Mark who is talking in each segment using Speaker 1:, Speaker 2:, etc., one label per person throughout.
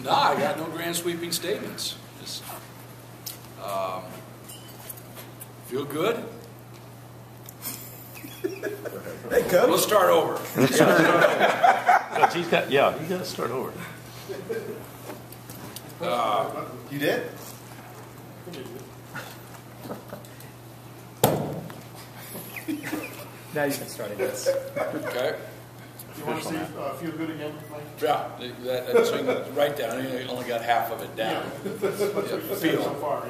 Speaker 1: No, I got no grand sweeping statements. Just feel good.
Speaker 2: Hey, Coach.
Speaker 1: We'll start over.
Speaker 3: Coach, he's got to start over.
Speaker 2: You did?
Speaker 4: Now you can start, I guess.
Speaker 1: Okay.
Speaker 5: You want to see feel good again, Mike?
Speaker 1: Yeah, that swing right down. I only got half of it down.
Speaker 5: Yeah, that's what you said so far.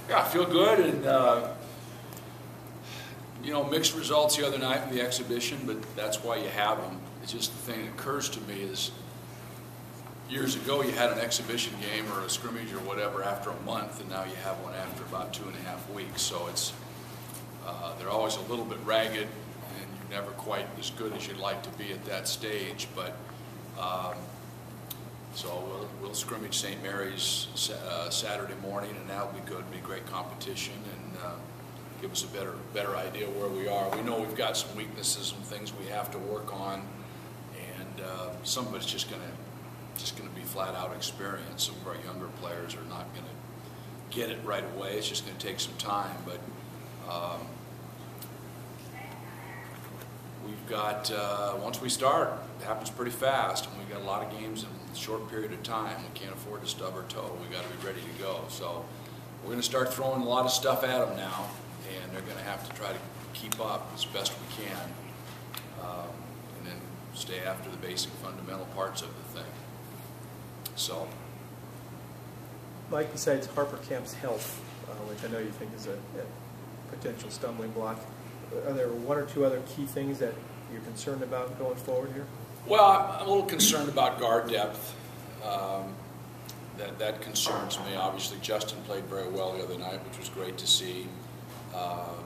Speaker 1: Yeah, I feel good, and you know, mixed results the other night with the exhibition, but that's why you have them. It's just the thing that occurs to me is years ago you had an exhibition game or a scrimmage or whatever after a month, and now you have one after about 2.5 weeks. So it's they're always a little bit ragged, and you're never quite as good as you'd like to be at that stage. But so we'll scrimmage St. Mary's Saturday morning, and that'll be good. It'll be great competition, and give us a better idea where we are. We know we've got some weaknesses and things we have to work on, and some of it's just going to be flat out experience. Some of our younger players are not going to get it right away. It's just going to take some time, but we've got once we start, it happens pretty fast, and we've got a lot of games in a short period of time. We can't afford to stub our toe. We've got to be ready to go. So we're going to start throwing a lot of stuff at them now, and they're going to have to try to keep up as best we can, and then stay after the basic fundamental parts of the thing. So,
Speaker 4: Mike, besides Harper Camp's health, which I know you think is a potential stumbling block, are there one or two other key things that you're concerned about going forward here?
Speaker 1: Well, I'm a little concerned about guard depth. That concerns me. Obviously, Justin played very well the other night, which was great to see.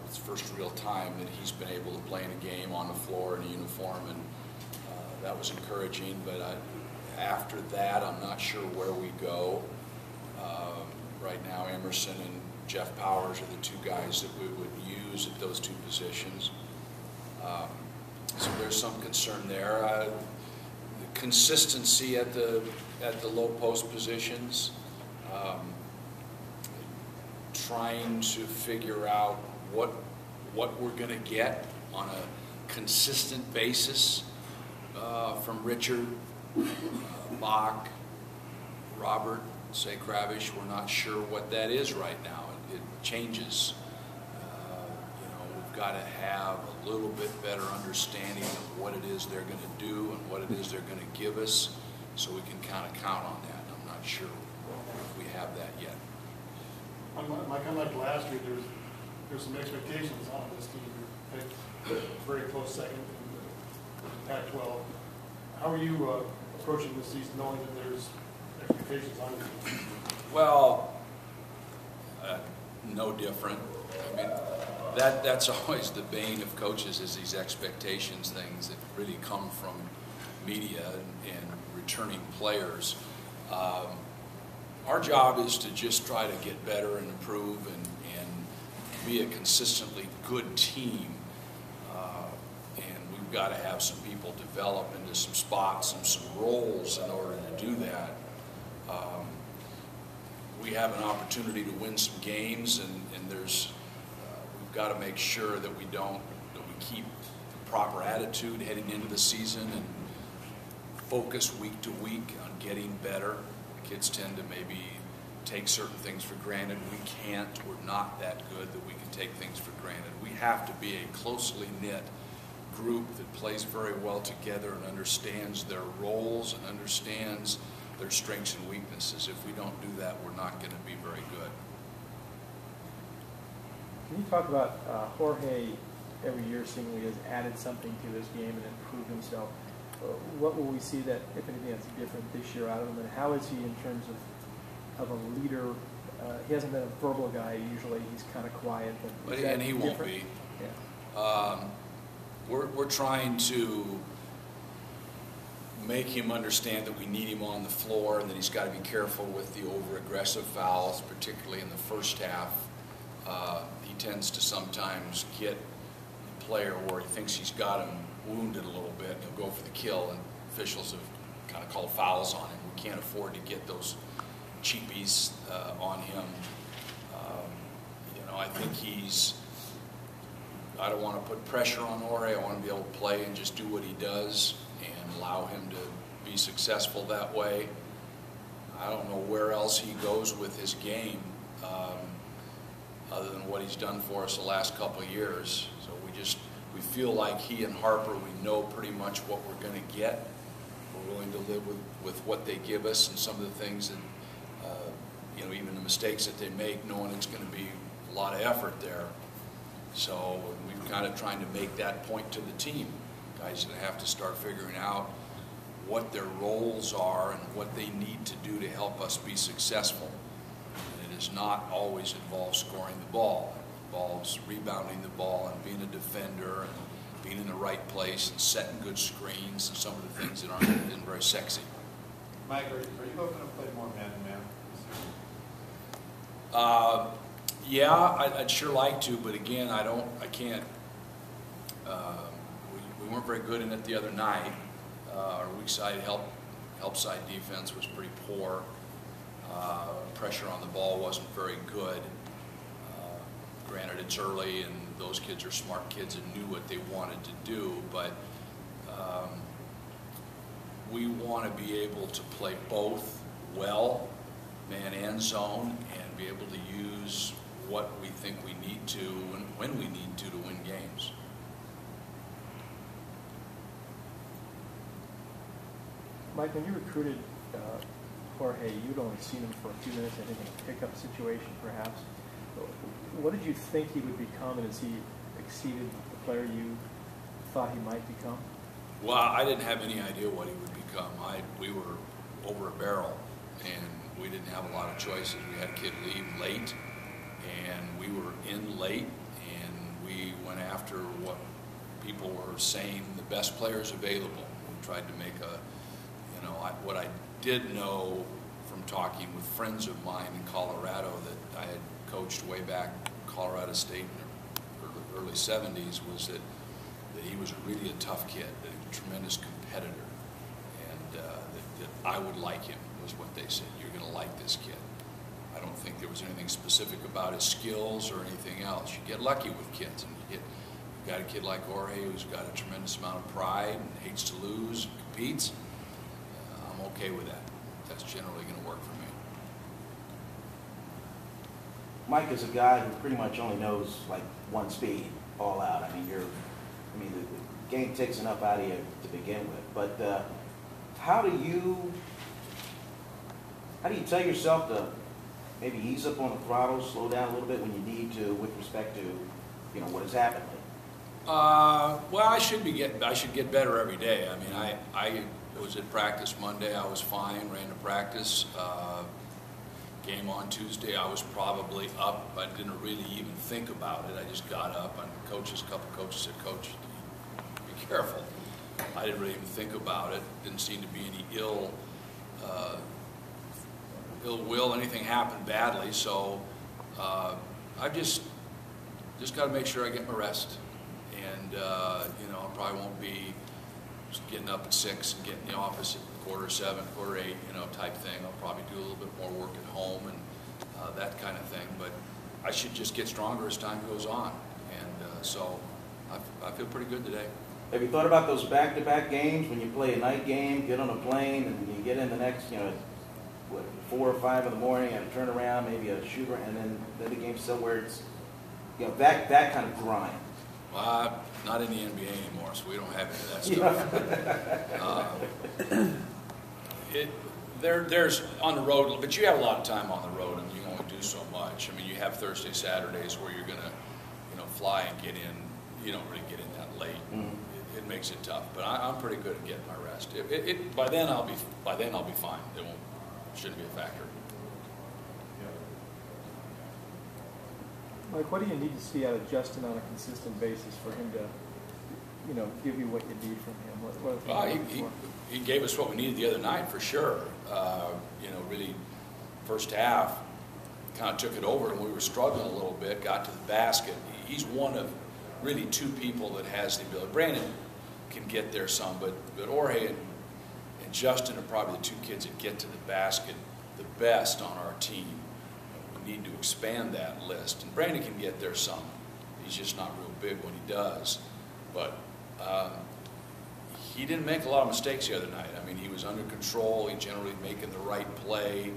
Speaker 1: It's the first real time that he's been able to play in a game on the floor in a uniform, and that was encouraging. But after that, I'm not sure where we go. Right now, Emerson and Jeff Powers are the two guys that we would use at those two positions. So there's some concern there. The consistency at the low post positions. Trying to figure out what we're going to get on a consistent basis from Richard, Bach, Robert, say Kravish. We're not sure what that is right now. It changes. You know, we've got to have a little bit better understanding of what it is they're going to do and what it is they're going to give us, so we can kind of count on that. I'm not sure if we have that yet.
Speaker 5: Like last year, there's some expectations on this team. You picked very close second in the Pac-12. How are you approaching this season, knowing that there's expectations on you?
Speaker 1: Well, no different. I mean, that's always the bane of coaches, is these expectations things that really come from media and returning players. Our job is to just try to get better and improve and be a consistently good team. And we've got to have some people develop into some spots and some roles in order to do that. We have an opportunity to win some games, and there's we've got to make sure that we keep the proper attitude heading into the season and focus week to week on getting better. Kids tend to maybe take certain things for granted. We can't. We're not that good that we can take things for granted. We have to be a closely knit group that plays very well together and understands their roles and understands their strengths and weaknesses. If we don't do that, we're not going to be very good.
Speaker 4: Can you talk about Jorge every year seemingly has added something to his game and improved himself? What will we see that, if anything, that's different this year out of him, and how is he in terms of a leader? He hasn't been a verbal guy usually. He's kind of quiet.
Speaker 1: And he won't be.
Speaker 4: Yeah.
Speaker 1: We're trying to make him understand that we need him on the floor and that he's got to be careful with the over-aggressive fouls, particularly in the first half. He tends to sometimes get the player where he thinks he's got him wounded a little bit. He'll go for the kill, and officials have kind of call fouls on him. We can't afford to get those cheapies on him. I think I don't want to put pressure on Jorge. I want to be able to play and just do what he does and allow him to be successful that way. I don't know where else he goes with his game other than what he's done for us the last couple of years. So we feel like he and Harper, we know pretty much what we're going to get. We're willing to live with what they give us and some of the things that, even the mistakes that they make, knowing it's going to be a lot of effort there. So we've kind of trying to make that point to the team. Guys are going to have to start figuring out what their roles are and what they need to do to help us be successful. And it does not always involve scoring the ball. It involves rebounding the ball and being a defender and being in the right place and setting good screens and some of the things that aren't very sexy.
Speaker 2: Mike, are you hoping to play more man-to-man?
Speaker 1: Yeah, I'd sure like to, but again, I can't. We weren't very good in it the other night. Our weak side help side defense was pretty poor. Pressure on the ball wasn't very good. Granted, it's early, and those kids are smart kids and knew what they wanted to do, but we want to be able to play both well, man and zone, and be able to use what we think we need to and when we need to win games.
Speaker 4: Mike, when you recruited Jorge, you'd only seen him for a few minutes, I think, in a pickup situation, perhaps. What did you think he would become, and has he exceeded the player you thought he might become?
Speaker 1: Well, I didn't have any idea what he would become. We were over a barrel, and we didn't have a lot of choices. We had a kid leave late, and we were in late, and we went after what people were saying the best players available. We tried to make what I did know from talking with friends of mine in Colorado that I had coached way back Colorado State in the early 70s was that he was really a tough kid, that he was a tremendous competitor, and that I would like him, was what they said. You're going to like this kid. I don't think there was anything specific about his skills or anything else. You get lucky with kids, and you've got a kid like Jorge who's got a tremendous amount of pride and hates to lose, and competes. I'm okay with that. That's generally going to work for me.
Speaker 6: Mike is a guy who pretty much only knows like one speed, all out. I mean, the game takes enough out of you to begin with. But how do you tell yourself to maybe ease up on the throttle, slow down a little bit when you need to, with respect to what has happened lately?
Speaker 1: Well, I should get better every day. I mean, I was at practice Monday. I was fine. Ran to practice. Game on Tuesday, I was probably up. I didn't really even think about it. I just got up, and a couple coaches said, "Coach, be careful." I didn't really even think about it. Didn't seem to be any ill will. Anything happened badly, so I just got to make sure I get my rest, and I probably won't be just getting up at 6 and getting in the office at 6:45, 7:45, type thing. I'll probably do a little bit more work at home and that kind of thing. But I should just get stronger as time goes on, and so I feel pretty good today.
Speaker 6: Have you thought about those back-to-back games when you play a night game, get on a plane, and you get in the next, 4 or 5 in the morning, and turn around, maybe a shooter, and then the game's still where it's, that kind of grind?
Speaker 1: Well, not in the NBA anymore, so we don't have any of that stuff. There's on the road, but you have a lot of time on the road, and you only do so much. I mean, you have Thursday, Saturdays where you're going to, fly and get in. You don't really get in that late.
Speaker 6: Mm-hmm.
Speaker 1: It makes it tough, but I'm pretty good at getting my rest. By then I'll be fine. Shouldn't be a factor.
Speaker 4: Mike, what do you need to see out of Justin on a consistent basis for him to, give you what you need from him? What
Speaker 1: he gave us what we needed the other night for sure. Really, first half, kind of took it over, and we were struggling a little bit. Got to the basket. He's one of really 2 people that has the ability. Brandon can get there some, but Jorge and Justin are probably the two kids that get to the basket the best on our team. We need to expand that list. And Brandon can get there some. He's just not real big when he does. But he didn't make a lot of mistakes the other night. I mean, he was under control. He generally making the right play.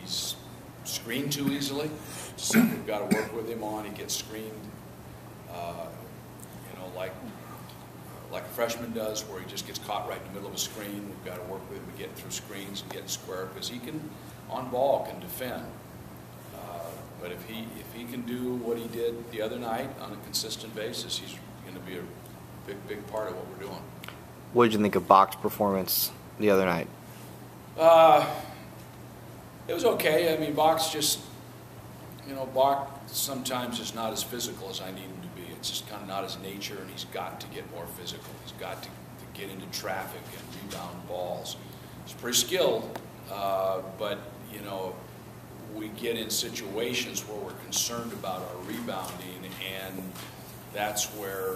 Speaker 1: He's screened too easily. Something we've got to work with him on. He gets screened, like a freshman does, where he just gets caught right in the middle of a screen. We've got to work with him to get through screens and get square, because he can, on ball, can defend. But if he can do what he did the other night on a consistent basis, he's going to be a big part of what we're doing.
Speaker 7: What did you think of Bach's performance the other night?
Speaker 1: It was okay. I mean, Bach's just, Bach sometimes is not as physical as I need him to be. It's just kind of not his nature, and he's got to get more physical. He's got to get into traffic and rebound balls. He's pretty skilled, but, we get in situations where we're concerned about our rebounding, and that's where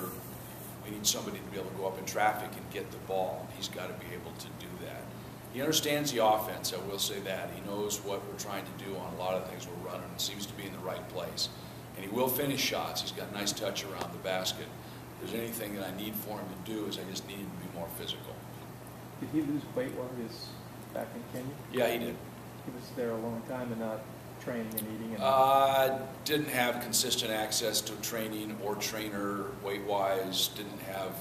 Speaker 1: we need somebody to be able to go up in traffic and get the ball. He's got to be able to do that. He understands the offense, I will say that. He knows what we're trying to do on a lot of things we're running, and seems to be in the right place. And he will finish shots. He's got a nice touch around the basket. If there's anything that I need for him to do, is I just need him to be more physical.
Speaker 4: Did he lose weight while he was back in Kenya?
Speaker 1: Yeah, he did.
Speaker 4: He was there a long time and not training and eating?
Speaker 1: Didn't have consistent access to training or trainer weight-wise. Didn't have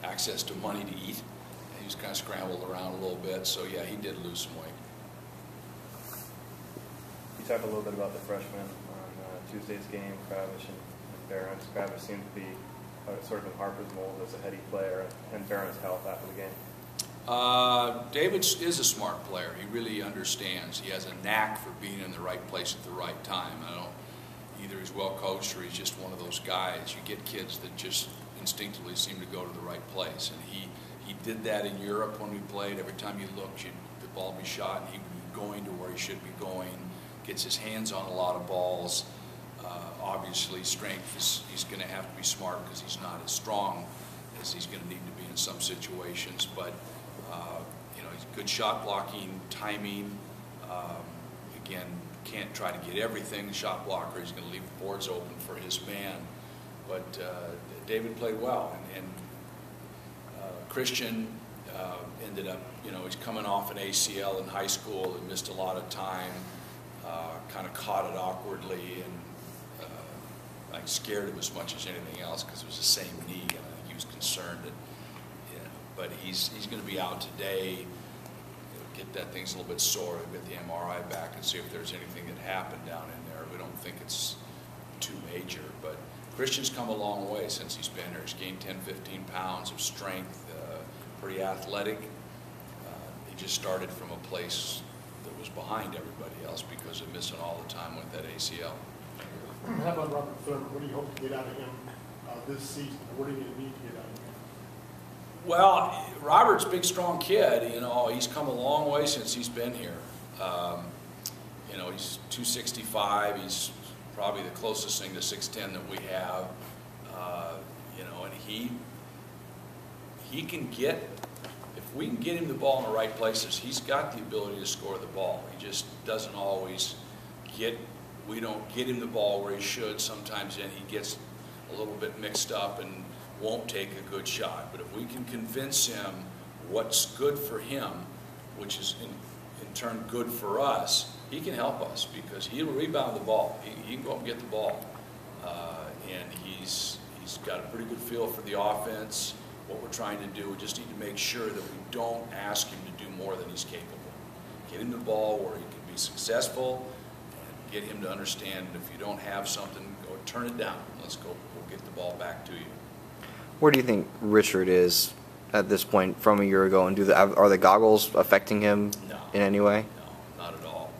Speaker 1: access to money to eat. He was kind of scrambled around a little bit. So, yeah, he did lose some weight.
Speaker 8: You talked a little bit about the freshmen on Tuesday's game, Kravish and Barron's. Kravish seemed to be sort of in Harper's mold as a heady player, and Barron's health after the game.
Speaker 1: David is a smart player. He really understands. He has a knack for being in the right place at the right time. Either he's well coached or he's just one of those guys. You get kids that just instinctively seem to go to the right place, and he did that in Europe when we played. Every time you looked, the ball would be shot, and he would be going to where he should be going. Gets his hands on a lot of balls. Obviously, strength he's going to have to be smart, because he's not as strong as he's going to need to be in some situations. But he's good shot blocking, timing. Again, can't try to get everything. Shot blocker, he's going to leave the boards open for his man. But David played well, and Christian ended up, he's coming off an ACL in high school and missed a lot of time. Kind of caught it awkwardly, and I scared him as much as anything else, because it was the same knee, and I think he was concerned that, but he's going to be out today. Get that thing's a little bit sore. We'll get the MRI back and see if there's anything that happened down in there. We don't think it's too major, but Christian's come a long way since he's been here. He's gained 10, 15 pounds of strength, pretty athletic. He just started from a place that was behind everybody else because of missing all the time with that ACL.
Speaker 5: How about Robert Thurman? What do you hope to get out of him this season? What do you need to get out of him?
Speaker 1: Well, Robert's a big, strong kid. He's come a long way since he's been here. He's 265. He's probably the closest thing to 6'10" that we have. And he can get, if we can get him the ball in the right places, he's got the ability to score the ball. He just doesn't always we don't get him the ball where he should. Sometimes then he gets a little bit mixed up and won't take a good shot. But if we can convince him what's good for him, which is in turn good for us, he can help us, because he'll rebound the ball. He can go up and get the ball. And he's got a pretty good feel for the offense, what we're trying to do. We just need to make sure that we don't ask him to do more than he's capable. Get him the ball where he can be successful, and get him to understand if you don't have something, go turn it down. We'll get the ball back to you.
Speaker 7: Where do you think Richard is at this point from a year ago, and are the goggles affecting him in any way?
Speaker 1: No, not at all.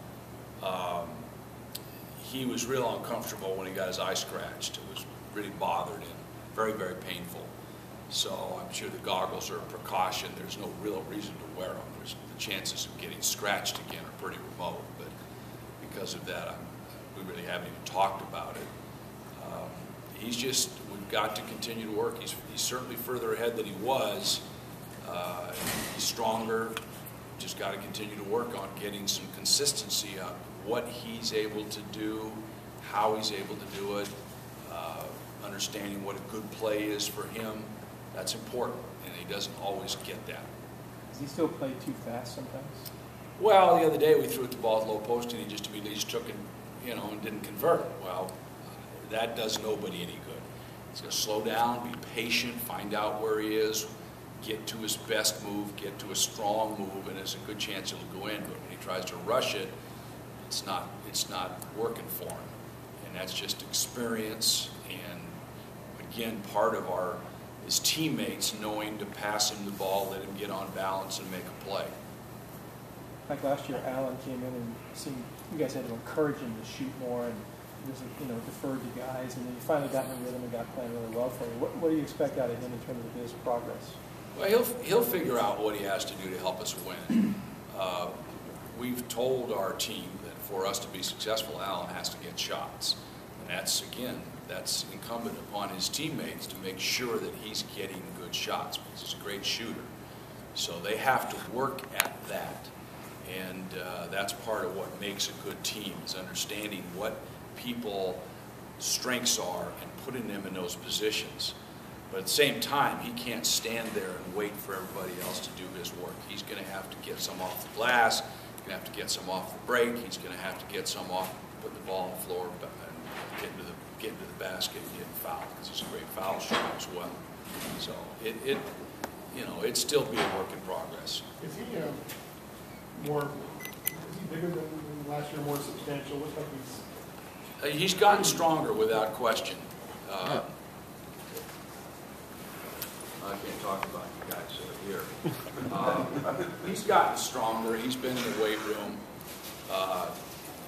Speaker 1: He was real uncomfortable when he got his eye scratched. It was really bothered him, very, very painful. So I'm sure the goggles are a precaution. There's no real reason to wear them. The chances of getting scratched again are pretty remote, but because of that, we really haven't even talked about it. We've got to continue to work. He's certainly further ahead than he was. He's stronger. Just got to continue to work on getting some consistency on what he's able to do, how he's able to do it, understanding what a good play is for him. That's important, and he doesn't always get that.
Speaker 4: Does he still play too fast sometimes?
Speaker 1: Well, the other day we threw it the ball at low post, and he just immediately just took it, and didn't convert it. Well, that does nobody any good. He's going to slow down, be patient, find out where he is, get to his best move, get to a strong move, and there's a good chance it'll go in. But when he tries to rush it, it's not working for him. And that's just experience, and again, part of his teammates knowing to pass him the ball, let him get on balance and make a play.
Speaker 4: Like last year, Allen came in and seemed, you guys had to encourage him to shoot more, and was, deferred to guys, and then you finally got in a rhythm and got playing really well for you. What do you expect out of him in terms of his progress?
Speaker 1: Well, he'll figure out what he has to do to help us win. We've told our team that for us to be successful, Allen has to get shots. And that's incumbent upon his teammates to make sure that he's getting good shots, because he's a great shooter. So they have to work at that. And that's part of what makes a good team, is understanding what people's strengths are and putting them in those positions. But at the same time, he can't stand there and wait for everybody else to do his work. He's going to have to get some off the glass. He's going to have to get some off the break. He's going to have to get some off, put the ball on the floor, and get into the basket and get fouled, because he's a great foul shooter as well. So it'd still be a work in progress.
Speaker 5: Is he bigger than last year, more substantial? Looks like
Speaker 1: He's gotten stronger without question. I can't talk about you guys that are here. He's gotten stronger. He's been in the weight room.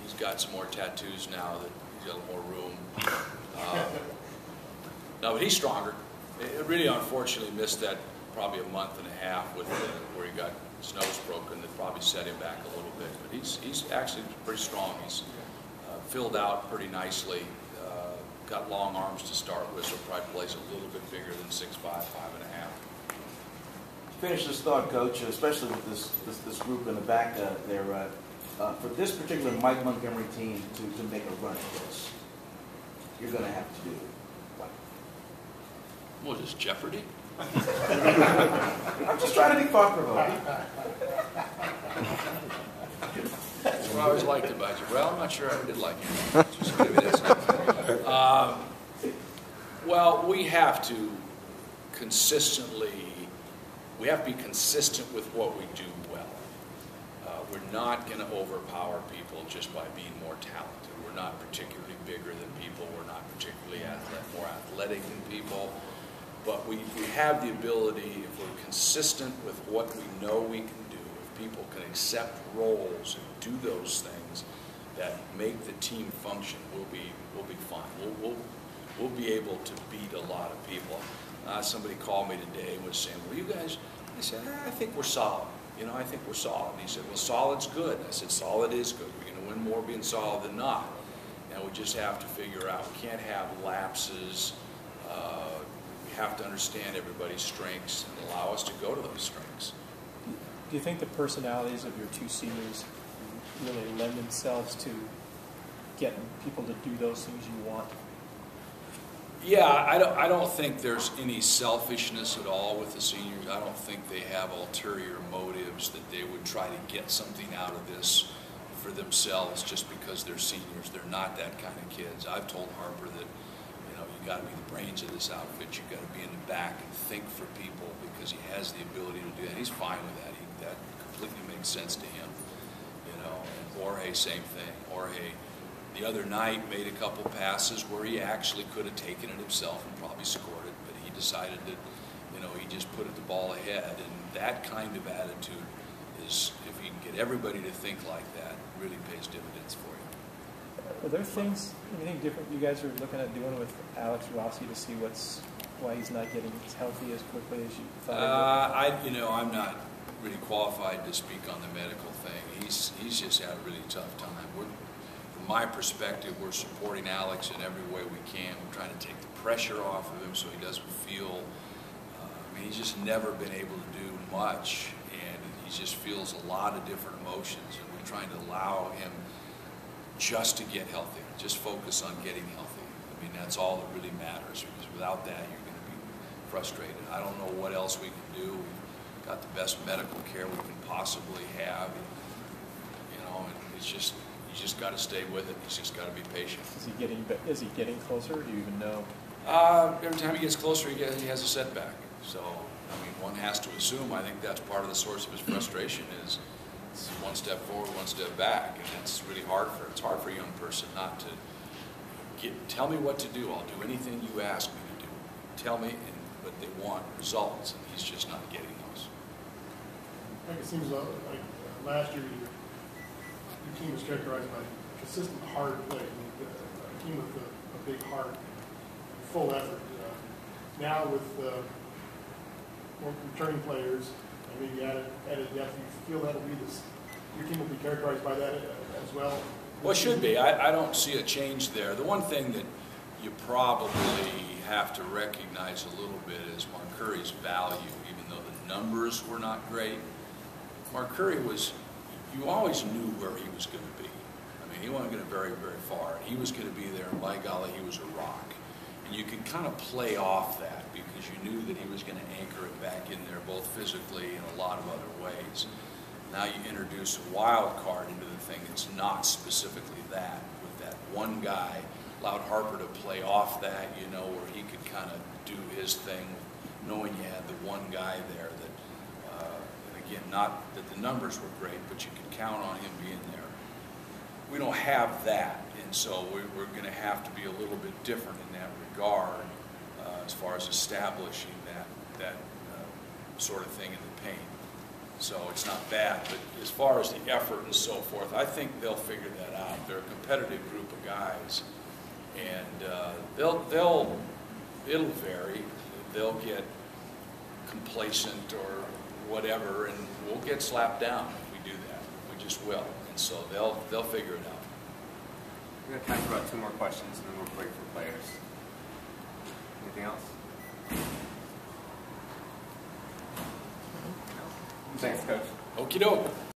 Speaker 1: He's got some more tattoos now that he's got a little more room. No, but he's stronger. It really, unfortunately, missed that probably a month and a half with where he got his nose broken. That probably set him back a little bit. But he's actually pretty strong. He's filled out pretty nicely. Got long arms to start with, so probably plays a little bit bigger than 6'5", 5'5".
Speaker 6: Finish this thought, Coach, especially with this group in the back there. For this particular Mike Montgomery team to make a run at this, you're going to have to do what?
Speaker 1: What is this, Jeopardy?
Speaker 6: I'm just trying to be thought-provoking.
Speaker 1: That's what I always liked about you. Well, I'm not sure I did like you. Just maybe that's not well, we have to be consistent with what we do well. We're not going to overpower people just by being more talented. We're not particularly bigger than people. We're not particularly more athletic than people. But we have the ability, if we're consistent with what we know we can do, if people can accept roles and do those things that make the team function, we'll be fine. We'll be able to beat a lot of people. Somebody called me today and was saying, well, you guys, I said, I think we're solid. I think we're solid. And he said, well, solid's good. I said, solid is good. We're going to win more being solid than not. And we just have to figure out, we can't have lapses. We have to understand everybody's strengths and allow us to go to those strengths.
Speaker 4: Do you think the personalities of your two seniors really lend themselves to getting people to do those things you want?
Speaker 1: Yeah, I don't think there's any selfishness at all with the seniors. I don't think they have ulterior motives that they would try to get something out of this for themselves just because they're seniors. They're not that kind of kids. I've told Harper that you got to be the brains of this outfit. You got to be in the back and think for people, because he has the ability to do that. He's fine with that. That completely makes sense to him. And Jorge, same thing. Jorge, the other night, made a couple passes where he actually could have taken it himself and probably scored it, but he decided that, he just put the ball ahead. And that kind of attitude is, if you can get everybody to think like that, really pays dividends for you.
Speaker 4: Are there anything different you guys are looking at doing with Alex Rossi to see why he's not getting as healthy as quickly as you thought?
Speaker 1: I'm not really qualified to speak on the medical thing. He's just had a really tough time. From my perspective, we're supporting Alex in every way we can. We're trying to take the pressure off of him so he doesn't feel I mean, he's just never been able to do much, and he just feels a lot of different emotions, and we're trying to allow him just to get healthy, just focus on getting healthy. I mean, that's all that really matters, because without that, you're going to be frustrated. I don't know what else we can do. We've got the best medical care we can possibly have, you know, and it's just, you just got to stay with it. He's just got to be patient.
Speaker 4: Is he getting closer? Do you even know?
Speaker 1: Every time he gets closer, he has a setback. So, I mean, one has to assume, I think that's part of the source of his frustration is it's one step forward, one step back, and it's really hard for a young person not to tell me what to do. I'll do anything you ask me to do. Tell me, but they want results, and he's just not getting those.
Speaker 5: I think it seems like last year your team was characterized by consistent hard play, a team with a big heart, full effort. Now with more returning players and maybe added depth, you feel that'll be your team will be characterized by that as well?
Speaker 1: Well, it should be. I don't see a change there. The one thing that you probably have to recognize a little bit is Montgomery's value, even though the numbers were not great. Montgomery was, you always knew where he was going to be. I mean, he wasn't going to very, very far. He was going to be there, and by golly, he was a rock. And you could kind of play off that because you knew that he was going to anchor it back in there, both physically and a lot of other ways. Now you introduce a wild card into the thing. It's not specifically that. With that one guy, allowed Harper to play off that, you know, where he could kind of do his thing, knowing you had the one guy there that, and again, not that the numbers were great, but you could count on him being there. We don't have that, and so we're going to have to be a little bit different in that regard as far as establishing that sort of thing in the paint. So it's not bad, but as far as the effort and so forth, I think they'll figure that out. They're a competitive group of guys, and it'll vary. They'll get complacent or whatever, and we'll get slapped down if we do that. We just will, and so they'll figure it out.
Speaker 9: We're going to time for about 2 more questions, and then we'll break for players. Anything else? Thanks, Coach.
Speaker 1: Okie doke.